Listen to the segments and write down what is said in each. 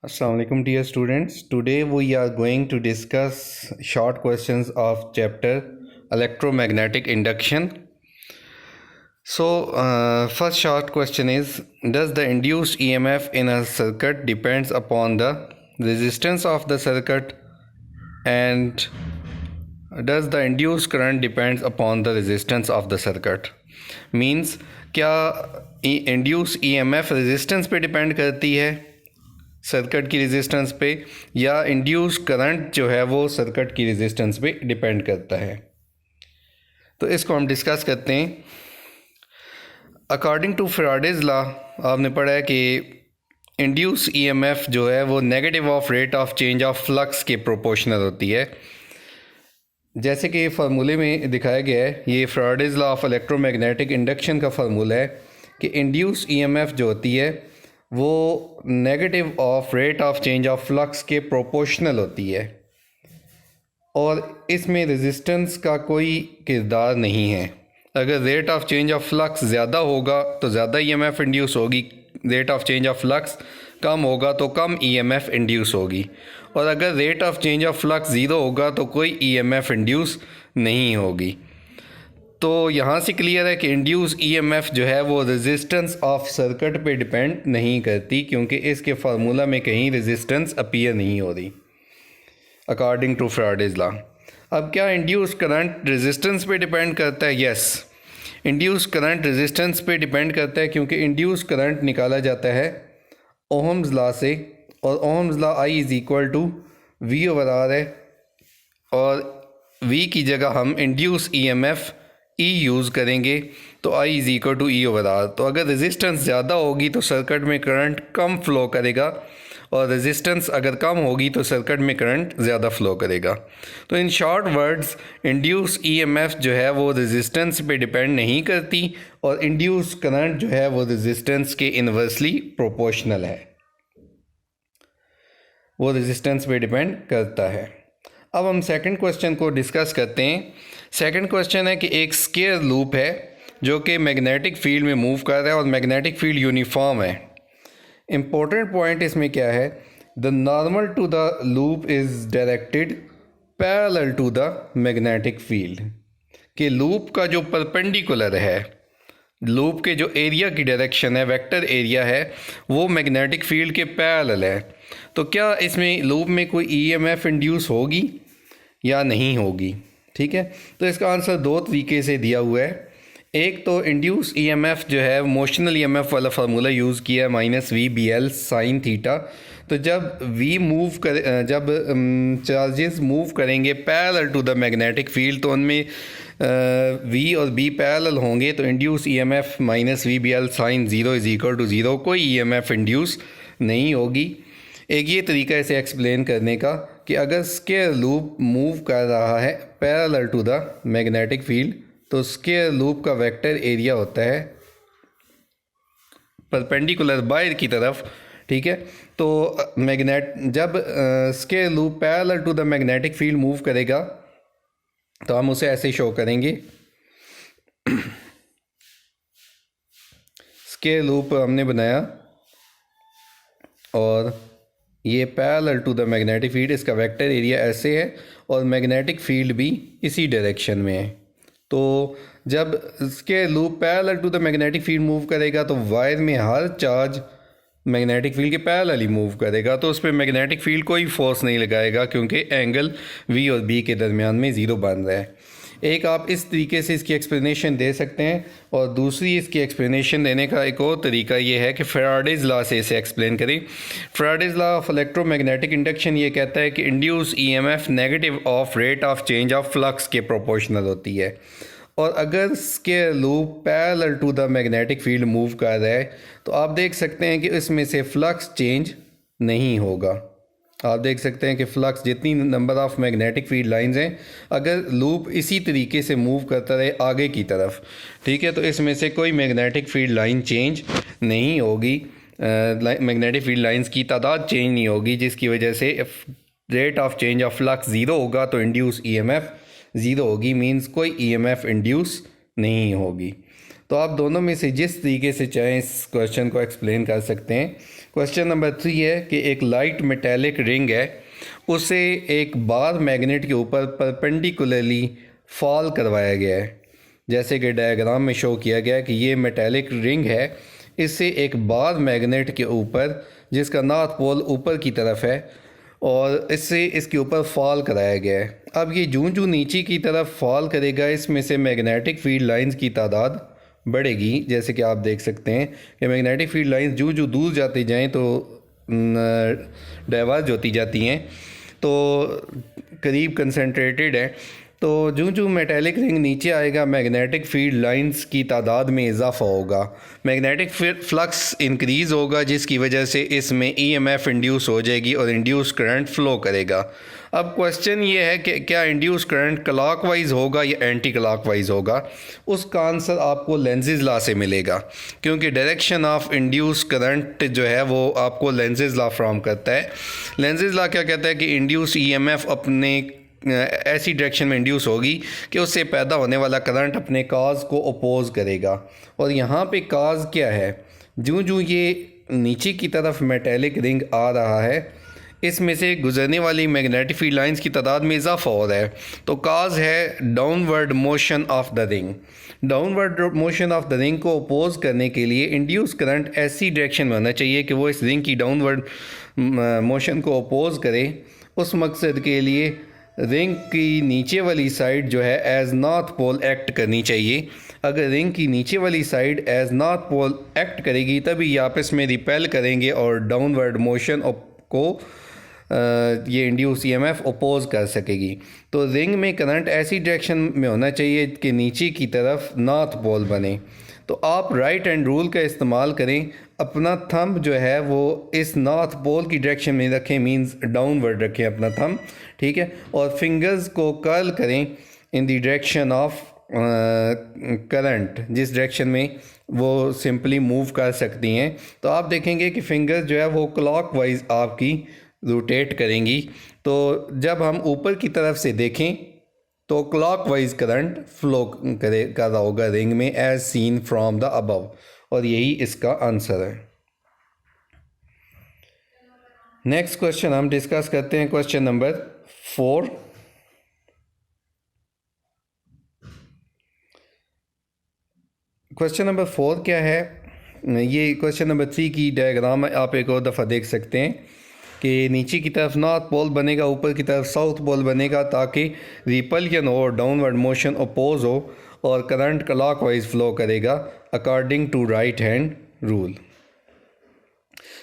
Assalamualaikum dear students. Today we are going to discuss short questions of chapter electromagnetic induction. So first short question is, does the induced EMF in a circuit depends upon the resistance of the circuit, and does the induced current depends upon the resistance of the circuit? Means क्या induce EMF resistance पे depend करती है, circuit की resistance पे, या induce current जो है वो सर्किट की रेजिस्टेंस पे डिपेंड करता है। तो इसको हम डिस्कस करते हैं। अकॉर्डिंग टू फैराडेज लॉ आपने पढ़ा है कि इंड्यूस ईएमएफ जो है वो negative of rate of change of flux के प्रोपोर्शनल होती है। जैसे कि फार्मूले में दिखाया गया है, ये Faraday's law of electromagnetic induction का फार्मूला है कि इंड्यूस ईएमएफ जो होती है वो negative of rate of change of flux के प्रोपोर्शनल होती है, और इसमें रेजिस्टेंस का कोई किरदार नहीं है। अगर rate of change of flux ज़्यादा होगा तो ज़्यादा ईएमएफ इंड्यूस होगी, rate of change of flux कम होगा तो कम ईएमएफ इंड्यूस होगी, और अगर rate of change of flux zero होगा तो कोई ईएमएफ इंड्यूस नहीं होगी। तो यहाँ से क्लियर है कि इंड्यूस ईएमएफ जो है वो रेजिस्टेंस ऑफ सर्किट पे डिपेंड नहीं करती, क्योंकि इसके फार्मूला में कहीं रेजिस्टेंस अपीयर नहीं हो रही अकॉर्डिंग टू फैराडेज लॉ। अब क्या इंड्यूस करंट रेजिस्टेंस पे डिपेंड करता है? यस, इंड्यूस करंट रेजिस्टेंस पे डिपेंड करता है, क्योंकि इंड्यूस करंट निकाला जाता है ओहम्स लॉ से, और Ohm's law I is equal to V over R है, और वी की जगह हम इंड्यूस ईएमएफ ई यूज़ करेंगे, तो I is equal to E over R. तो अगर रेजिस्टेंस ज़्यादा होगी तो सर्किट में करंट कम फ्लो करेगा, और रेजिस्टेंस अगर कम होगी तो सर्किट में करंट ज़्यादा फ्लो करेगा। तो in short words, induce EMF जो है वो रेजिस्टेंस पे डिपेंड नहीं करती, और इंड्यूस करंट जो है वो रेजिस्टेंस के इन्वर्सली प्रोपोर्शनल है, वो रेजिस्टेंस पे डिपेंड करता है। अब हम सेकंड क्वेश्चन को डिस्कस करते हैं। सेकंड क्वेश्चन है कि एक स्क्वायर लूप है जो कि मैग्नेटिक फील्ड में मूव कर रहा है, और मैग्नेटिक फील्ड यूनिफॉर्म है। इम्पोर्टेंट पॉइंट इसमें क्या है, the normal to the loop is directed parallel to the magnetic field, कि लूप का जो परपेंडिकुलर है, लूप के जो एरिया की डायरेक्शन है, वेक्टर एरिया है, वो मैग्नेटिक फील्ड के पैरेलल है। तो क्या इसमें लूप में कोई ईएमएफ इंड्यूस होगी या नहीं होगी? ठीक है, तो इसका आंसर दो तरीके से दिया हुआ है। एक तो इंड्यूस ईएमएफ जो है मोशनल ईएमएफ वाला फार्मूला यूज़ किया है, minus V B L sine theta. तो जब वी मूव कर जब चार्जेस मूव करेंगे parallel to the magnetic field, तो उनमें वी और बी पैरेलल होंगे, तो induce EMF minus V B L sine zero is equal to zero, कोई ईएमएफ इंड्यूस नहीं होगी। एक ये तरीका इसे एक्सप्लेन करने का कि अगर स्क्वायर लूप मूव कर रहा है parallel to the magnetic field, तो स्क्वायर लूप का वेक्टर एरिया होता है परपेंडिकुलर बाहर की तरफ। ठीक है, तो जब square loop parallel to the magnetic field move करेगा तो हम उसे ऐसे शो करेंगे। स्क्वायर लूप हमने बनाया, और ये parallel to the magnetic field, इसका वेक्टर एरिया ऐसे है, और मैग्नेटिक फील्ड भी इसी डायरेक्शन में है। तो जब इसके loop parallel to the magnetic field move करेगा तो वायर में हर चार्ज मैग्नेटिक फील्ड के पैरेलल ही मूव करेगा, तो उस पर मैग्नेटिक फील्ड कोई फोर्स नहीं लगाएगा, क्योंकि एंगल वी और बी के दरमियान में ज़ीरो बन रहा है। एक आप इस तरीके से इसकी एक्सप्लेनेशन दे सकते हैं, और दूसरी इसकी एक्सप्लेनेशन देने का एक और तरीका ये है कि फैराडेज लॉ से इसे एक्सप्लेन करें। Faraday's law of electromagnetic induction ये कहता है कि induce EMF negative of rate of change of flux के प्रोपोर्शनल होती है, और अगर square loop parallel to the magnetic field move कर रहा है तो आप देख सकते हैं कि इसमें से फ्लक्स चेंज नहीं होगा। आप देख सकते हैं कि फ्लक्स जितनी number of magnetic field lines हैं, अगर लूप इसी तरीके से मूव करता रहे आगे की तरफ, ठीक है, तो इसमें से कोई मैग्नेटिक फील्ड लाइन चेंज नहीं होगी, मैग्नेटिक फील्ड लाइंस की तादाद चेंज नहीं होगी, जिसकी वजह से rate of change of flux zero होगा, तो इंड्यूस ईएमएफ ज़ीरो होगी, मींस कोई ईएमएफ इंड्यूस नहीं होगी। तो तो आप दोनों में से जिस तरीके से चाहें इस क्वेश्चन को एक्सप्लेन कर सकते हैं। क्वेश्चन नंबर 3 है कि एक लाइट मेटेलिक रिंग है, उसे एक बार मैग्नेट के ऊपर परपेंडिकुलरली फॉल करवाया गया है। जैसे कि डायग्राम में शो किया गया है कि ये मेटेलिक रिंग है, इससे एक बार मैग्नेट के ऊपर जिसका नॉर्थ पोल ऊपर की तरफ है और इससे इसके ऊपर फॉल कराया गया है। अब ये जूं नीचे की तरफ फॉल करेगा, इसमें से मैग्नेटिक फील्ड लाइंस की तादाद बढ़ेगी। जैसे कि आप देख सकते हैं कि मैग्नेटिक फील्ड लाइंस जो दूर जाते जाएं तो डाइवर्ज होती जाती हैं, तो करीब कंसंट्रेटेड है। तो जो मेटेलिक रिंग नीचे आएगा, मैग्नेटिक फील्ड लाइंस की तादाद में इजाफा होगा, मैग्नेटिक फ्लक्स इंक्रीज़ होगा, जिसकी वजह से इसमें ईएमएफ इंड्यूस हो जाएगी और इंड्यूस करंट फ़्लो करेगा। अब क्वेश्चन ये है कि क्या इंड्यूस करंट क्लॉकवाइज होगा या एंटी क्लॉकवाइज होगा। उसका आंसर आपको लेंजेस लॉ से मिलेगा, क्योंकि डायरेक्शन ऑफ इंड्यूस करंट जो है वो आपको लेंजेस लॉ फ्रॉम करता है। लेंजेस लॉ क्या कहता है कि इंड्यूस ईएमएफ अपने ऐसी डायरेक्शन में इंड्यूस होगी कि उससे पैदा होने वाला करंट अपने काज को अपोज करेगा। और यहाँ पे काज क्या है, जो ये नीचे की तरफ मेटेलिक रिंग आ रहा है, इसमें से गुजरने वाली मैग्नेटिक फील्ड लाइंस की तादाद में इजाफा हो रहा है। तो काज है downward motion of the ring. Downward motion of the ring को अपोज करने के लिए इंड्यूस करंट ऐसी डायरेक्शन में होना चाहिए कि वो इस रिंग की डाउनवर्ड मोशन को अपोज करे। उस मकसद के लिए रिंग की नीचे वाली साइड जो है एज नॉर्थ पोल एक्ट करनी चाहिए। अगर रिंग की नीचे वाली side edge north pole act करेगी तभी ये आपस में रिपेल करेंगे और डाउनवर्ड मोशन को ये इंड्यूस ईएमएफ अपोज कर सकेगी। तो रिंग में करंट ऐसी डायरेक्शन में होना चाहिए कि नीचे की तरफ नॉर्थ पोल बने। तो आप राइट हैंड रूल का इस्तेमाल करें, अपना थंब जो है वो इस नॉर्थ पोल की डायरेक्शन में रखें, मींस डाउनवर्ड रखें अपना थंब, ठीक है। और फिंगर्स को कर्ल करें in the direction of current, जिस डायरेक्शन में वो सिंपली मूव कर सकती हैं। तो आप देखेंगे कि फिंगर्स जो है वो क्लॉकवाइज आपकी रोटेट करेंगी। तो जब हम ऊपर की तरफ से देखें तो क्लॉकवाइज करंट फ्लो कर रहा होगा रिंग में as seen from the above, और यही इसका आंसर है। नेक्स्ट क्वेश्चन हम डिस्कस करते हैं, क्वेश्चन नंबर 4। क्वेश्चन नंबर 4 क्या है, ये क्वेश्चन नंबर 3 की डायग्राम आप एक और दफ़ा देख सकते हैं कि नीचे की तरफ नॉर्थ पोल बनेगा, ऊपर की तरफ साउथ पोल बनेगा, ताकि रिपल्शन हो, डाउनवर्ड मोशन अपोज हो और करंट क्लॉकवाइज फ्लो करेगा according to right hand rule.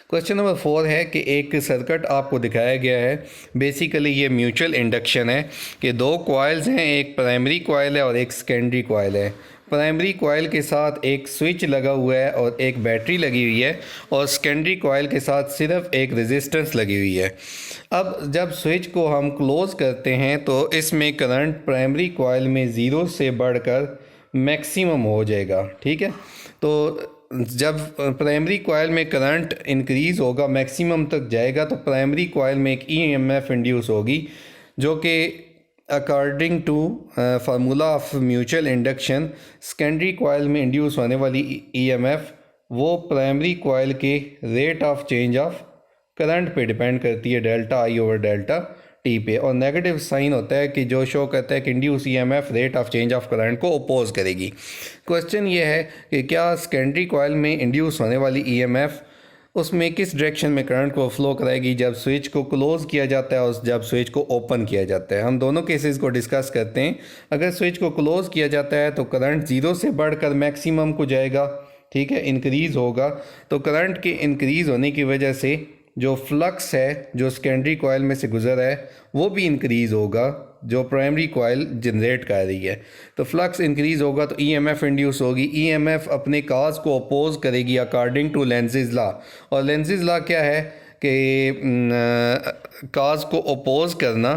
Question number 4 है कि एक सर्किट आपको दिखाया गया है। बेसिकली ये म्यूचुअल इंडक्शन है कि दो कॉइल्स हैं, एक प्राइमरी कॉइल है और एक सेकेंडरी कॉइल है। प्राइमरी कॉइल के साथ एक स्विच लगा हुआ है और एक बैटरी लगी हुई है, और सेकेंडरी कॉइल के साथ सिर्फ एक रेजिस्टेंस लगी हुई है। अब जब स्विच को हम क्लोज़ करते हैं तो इसमें करंट प्राइमरी कॉइल में 0 से बढ़कर मैक्सिमम हो जाएगा, ठीक है। तो जब प्राइमरी कॉइल में करंट इंक्रीज़ होगा, मैक्सिमम तक जाएगा, तो प्राइमरी कॉइल में एक ईएमएफ इंड्यूस होगी, जो कि according to formula of mutual induction secondary coil में इंड्यूस होने वाली ईएमएफ वो प्राइमरी कॉइल के rate of change of current पे डिपेंड करती है, delta I over delta T पे। और नेगेटिव साइन होता है कि जो शो करता है कि induce EMF rate of change of current को अपोज करेगी। क्वेश्चन ये है कि क्या सेकेंडरी कॉइल में इंड्यूस होने वाली ईएमएफ उसमें किस डायरेक्शन में करंट को फ्लो कराएगी जब स्विच को क्लोज़ किया जाता है और जब स्विच को ओपन किया जाता है। हम दोनों केसेस को डिस्कस करते हैं। अगर स्विच को क्लोज़ किया जाता है तो करंट 0 से बढ़कर मैक्सिमम को जाएगा, ठीक है, इंक्रीज़ होगा। तो करंट के इंक्रीज़ होने की वजह से जो फ्लक्स है जो सेकेंडरी कॉइल में से गुजर है वो भी इंक्रीज़ होगा, जो प्राइमरी कॉइल जनरेट कर रही है। तो फ्लक्स इंक्रीज़ होगा तो ईएमएफ इंड्यूस होगी। ईएमएफ अपने काज को अपोज करेगी अकॉर्डिंग टू लेंजेस लॉ। और लेंजेस लॉ क्या है कि काज को अपोज करना,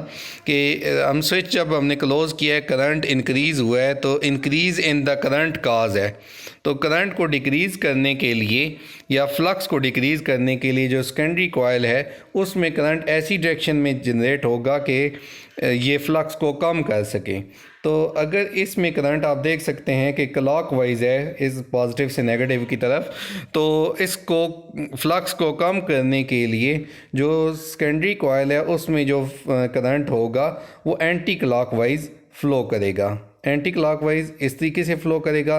कि हम स्विच जब हमने क्लोज़ किया है, करंट इंक्रीज़ हुआ है, तो इंक्रीज़ इन द करंट काज है। तो करंट को डिक्रीज़ करने के लिए या फ्लक्स को डिक्रीज़ करने के लिए जो सेकेंडरी कॉइल है उसमें करंट ऐसी डायरेक्शन में जनरेट होगा कि ये फ्लक्स को कम कर सके। तो अगर इसमें करंट आप देख सकते हैं कि क्लॉकवाइज है इस पॉजिटिव से नेगेटिव की तरफ, तो इसको फ्लक्स को कम करने के लिए जो सेकेंडरी कॉइल है उसमें जो करंट होगा वो एंटी क्लॉकवाइज फ़्लो करेगा। एंटी क्लॉकवाइज इस तरीके से फ़्लो करेगा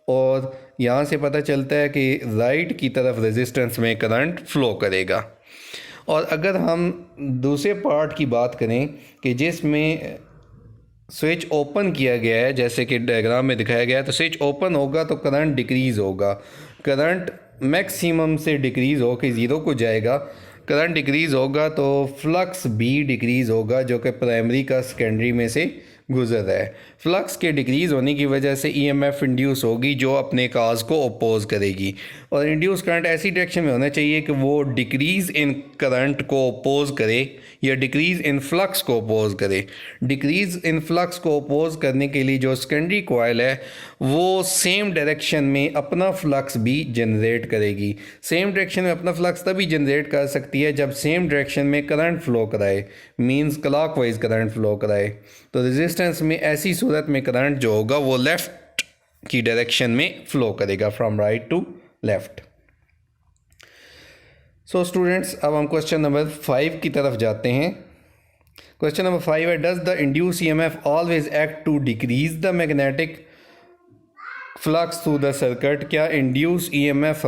और यहाँ से पता चलता है कि राइट की तरफ रेजिस्टेंस में करंट फ़्लो करेगा। और अगर हम दूसरे पार्ट की बात करें कि जिसमें स्विच ओपन किया गया है, जैसे कि डायग्राम में दिखाया गया है, तो स्विच ओपन होगा तो करंट डिक्रीज़ होगा, करंट मैक्सिमम से डिक्रीज़ होकर ज़ीरो को जाएगा। करंट डिक्रीज़ होगा तो फ्लक्स भी डिक्रीज़ होगा जो कि प्राइमरी का सेकेंडरी में से गुजर रहा है। फ्लक्स के डिक्रीज़ होने की वजह से ईएमएफ इंड्यूस होगी जो अपने काज को अपोज करेगी। और इंड्यूस करंट ऐसी डायरेक्शन में होना चाहिए कि वो डिक्रीज़ इन करंट को अपोज करे या डिक्रीज़ इन फ्लक्स को अपोज करे। डिक्रीज़ इन फ्लक्स को अपोज करने के लिए जो सेकेंडरी कॉइल है वो सेम डायरेक्शन में अपना फ्लक्स भी जनरेट करेगी। सेम डायरेक्शन में अपना फ्लक्स तभी जनरेट कर सकती है जब सेम डायरेक्शन में करंट फ़्लो कराए, मींस क्लॉकवाइज करंट फ़्लो कराए। तो रेजिस्टेंस में ऐसी सूरत में करंट जो होगा वो लेफ़्ट की डायरेक्शन में फ़्लो करेगा, from right to left. So students, अब हम क्वेश्चन नंबर 5 की तरफ जाते हैं। क्वेश्चन नंबर 5 है, does the induce EMF always act to decrease the magnetic flux through the circuit? क्या इंड्यूस ईएमएफ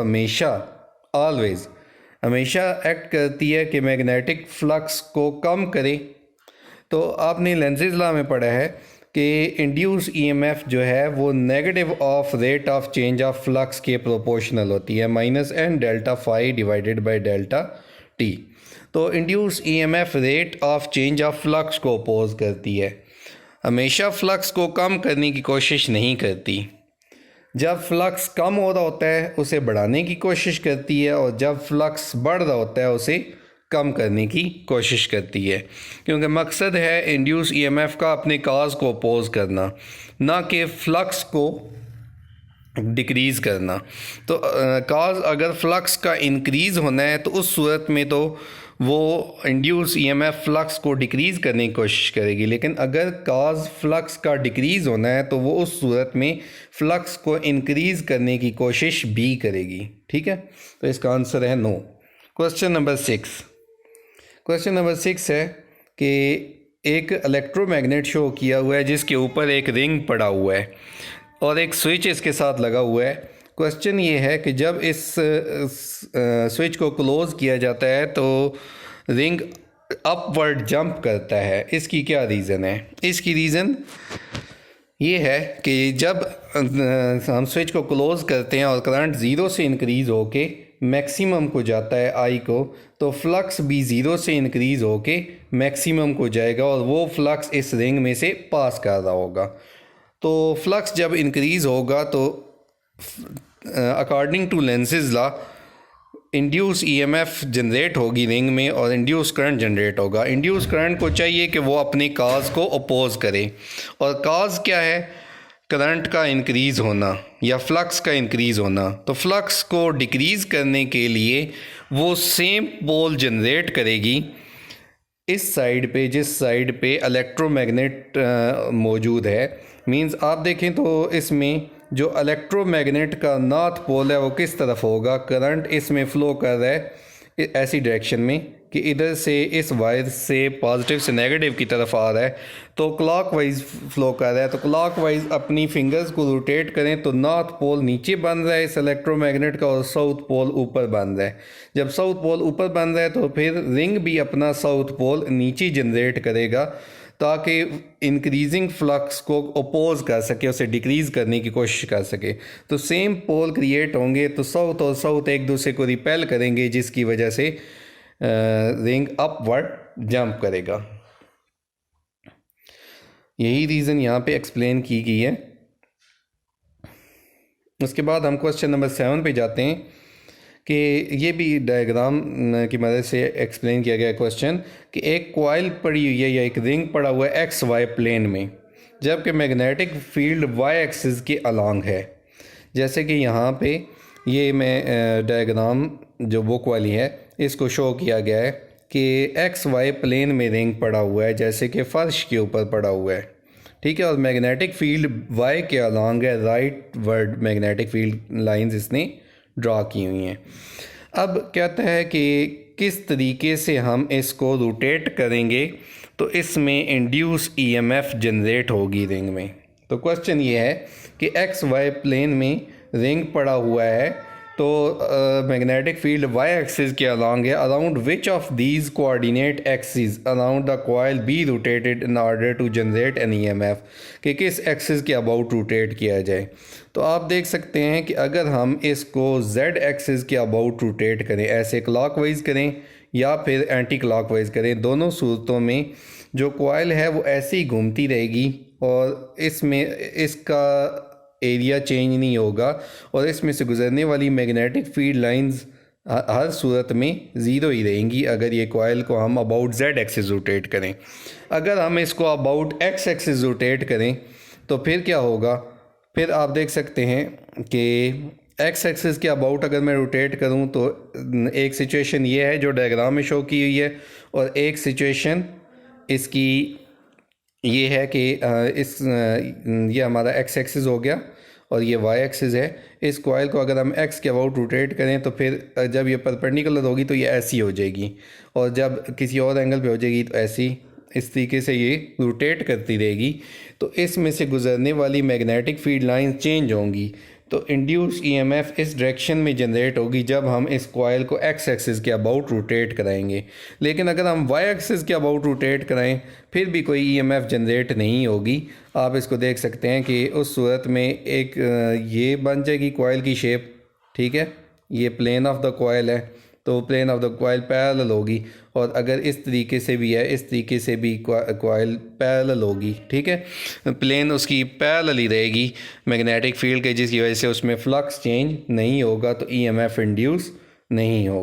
हमेशा एक्ट करती है कि मैग्नेटिक फ्लक्स को कम करे? तो आपने लेंज़ेज़ लॉ में पढ़ा है कि इंड्यूस ईएमएफ जो है वो negative of rate of change of flux के प्रोपोर्शनल होती है, -n delta phi divided by delta t. तो induce EMF rate of change of flux को अपोज करती है, हमेशा फ्लक्स को कम करने की कोशिश नहीं करती। जब फ्लक्स कम हो रहा होता है उसे बढ़ाने की कोशिश करती है और जब फ्लक्स बढ़ रहा होता है उसे कम करने की कोशिश करती है, क्योंकि मकसद है इंड्यूस ईएमएफ का अपने काज को अपोज करना, ना कि फ्लक्स को डिक्रीज़ करना। तो काज अगर फ्लक्स का इंक्रीज़ होना है तो उस सूरत में तो वो इंड्यूस ईएमएफ फ्लक्स को डिक्रीज़ करने की कोशिश करेगी, लेकिन अगर काज फ्लक्स का डिक्रीज़ होना है तो वो उस सूरत में फ्लक्स को इंक्रीज़ करने की कोशिश भी करेगी। ठीक है, तो इसका आंसर है नो। क्वेश्चन नंबर 6 है कि एक इलेक्ट्रोमैग्नेट शो किया हुआ है जिसके ऊपर एक रिंग पड़ा हुआ है और एक स्विच इसके साथ लगा हुआ है। क्वेश्चन ये है कि जब इस स्विच को क्लोज़ किया जाता है तो रिंग अपवर्ड जंप करता है, इसकी क्या रीज़न है? इसकी रीज़न ये है कि जब हम स्विच को क्लोज़ करते हैं और करंट ज़ीरो से इंक्रीज़ होके मैक्सिमम को जाता है आई को, तो फ्लक्स भी ज़ीरो से इंक्रीज़ होके मैक्सिमम को जाएगा और वो फ्लक्स इस रिंग में से पास कर रहा होगा। तो फ्लक्स जब इंक्रीज़ होगा तो according to Lenz's law induce EMF generate होगी रिंग में और इंड्यूस करंट जनरेट होगा। इंड्यूस करंट को चाहिए कि वो अपने काज को अपोज करे, और काज क्या है? करंट का इंक्रीज़ होना या फ्लक्स का इंक्रीज़ होना। तो फ्लक्स को डिक्रीज़ करने के लिए वो सेम पोल जनरेट करेगी इस साइड पे जिस साइड पे इलेक्ट्रोमैग्नेट मौजूद है। मींस आप देखें तो इसमें जो इलेक्ट्रोमैग्नेट का नॉर्थ पोल है वो किस तरफ होगा? करंट इसमें फ़्लो कर रहा है ऐसी डायरेक्शन में कि इधर से इस वायर से पॉजिटिव से नेगेटिव की तरफ आ रहा है, तो क्लॉकवाइज फ़्लो कर रहा है। तो क्लॉकवाइज अपनी फिंगर्स को रोटेट करें तो नॉर्थ पोल नीचे बन रहा है इस इलेक्ट्रोमैग्नेट का और साउथ पोल ऊपर बन रहा है। जब साउथ पोल ऊपर बन रहा है तो फिर रिंग भी अपना साउथ पोल नीचे जनरेट करेगा ताकि इंक्रीजिंग फ्लक्स को अपोज कर सके, उसे डिक्रीज़ करने की कोशिश कर सके। तो सेम पोल क्रिएट होंगे तो साउथ और साउथ एक दूसरे को रिपेल करेंगे, जिसकी वजह से रिंग अपवर्ड जंप करेगा। यही रीज़न यहाँ पे एक्सप्लेन की गई है। उसके बाद हम क्वेश्चन नंबर 7 पे जाते हैं कि ये भी डायग्राम की मदद से एक्सप्लेन किया गया क्वेश्चन कि एक कॉइल पड़ी हुई है या एक रिंग पड़ा हुआ है एक्स वाई प्लेन में, जबकि मैग्नेटिक फील्ड वाई एक्सिस के अलॉन्ग है। जैसे कि यहाँ पे ये मैं डायग्राम जो बुक वाली है इसको शो किया गया है कि एक्स वाई प्लेन में रिंग पड़ा हुआ है, जैसे कि फ़र्श के ऊपर पड़ा हुआ है, ठीक है। और मैग्नेटिक फील्ड वाई के अलॉन्ग है, right word magnetic field lines इसने ड्रा की हुई हैं। अब कहता है कि किस तरीके से हम इसको रोटेट करेंगे तो इसमें इंड्यूस ईएमएफ जनरेट होगी रिंग में। तो क्वेश्चन ये है कि एक्स वाई प्लेन में रिंग पड़ा हुआ है, तो मैग्नेटिक फील्ड वाई एक्सिस के अलॉन्ग है, around which of these coordinate axis around the coil be rotated in order to generate an EMF, कि किस एक्सिस के अबाउट रोटेट किया जाए। तो आप देख सकते हैं कि अगर हम इसको जेड एक्सिस के अबाउट रोटेट करें, ऐसे क्लॉकवाइज करें या फिर एंटी क्लॉकवाइज करें, दोनों सूरतों में जो कॉइल है वो ऐसे ही घूमती रहेगी और इसमें इसका एरिया चेंज नहीं होगा और इसमें से गुजरने वाली मैग्नेटिक फील्ड लाइंस हर सूरत में ज़ीरो ही रहेंगी अगर ये कॉइल को हम अबाउट जेड एक्सिस रोटेट करें। अगर हम इसको अबाउट एक्स एक्सिस रोटेट करें तो फिर क्या होगा, फिर आप देख सकते हैं कि एक्स एक्सिस के अबाउट अगर मैं रोटेट करूं तो एक सिचुएशन ये है जो डायग्राम में शो की हुई है, और एक सिचुएशन इसकी ये है कि ये हमारा एक्स एक्सिस हो गया और ये वाई एक्सिस है। इस कॉइल को अगर हम एक्स के अबाउट रोटेट करें तो फिर जब ये परपेंडिकुलर होगी तो ये ऐसी हो जाएगी, और जब किसी और एंगल पे हो जाएगी तो ऐसी इस तरीके से ये रोटेट करती रहेगी। तो इसमें से गुजरने वाली मैग्नेटिक फील्ड लाइंस चेंज होंगी, तो इंड्यूस ईएमएफ इस डायरेक्शन में जनरेट होगी जब हम इस कॉइल को एक्स एक्सिस के अबाउट रोटेट कराएंगे। लेकिन अगर हम वाई एक्सिस के अबाउट रोटेट कराएं फिर भी कोई ईएमएफ जनरेट नहीं होगी। आप इसको देख सकते हैं कि उस सूरत में एक ये बन जाएगी कॉइल की शेप, ठीक है, ये प्लेन ऑफ द कॉइल है, तो plane of the coil parallel होगी, और अगर इस तरीके से भी है इस तरीके से भी कॉइल पैरेलल होगी, ठीक है, प्लेन उसकी पैरेलल ही रहेगी मैग्नेटिक फील्ड के, जिसकी वजह से उसमें फ्लक्स चेंज नहीं होगा, तो ईएमएफ इंड्यूस नहीं होगा।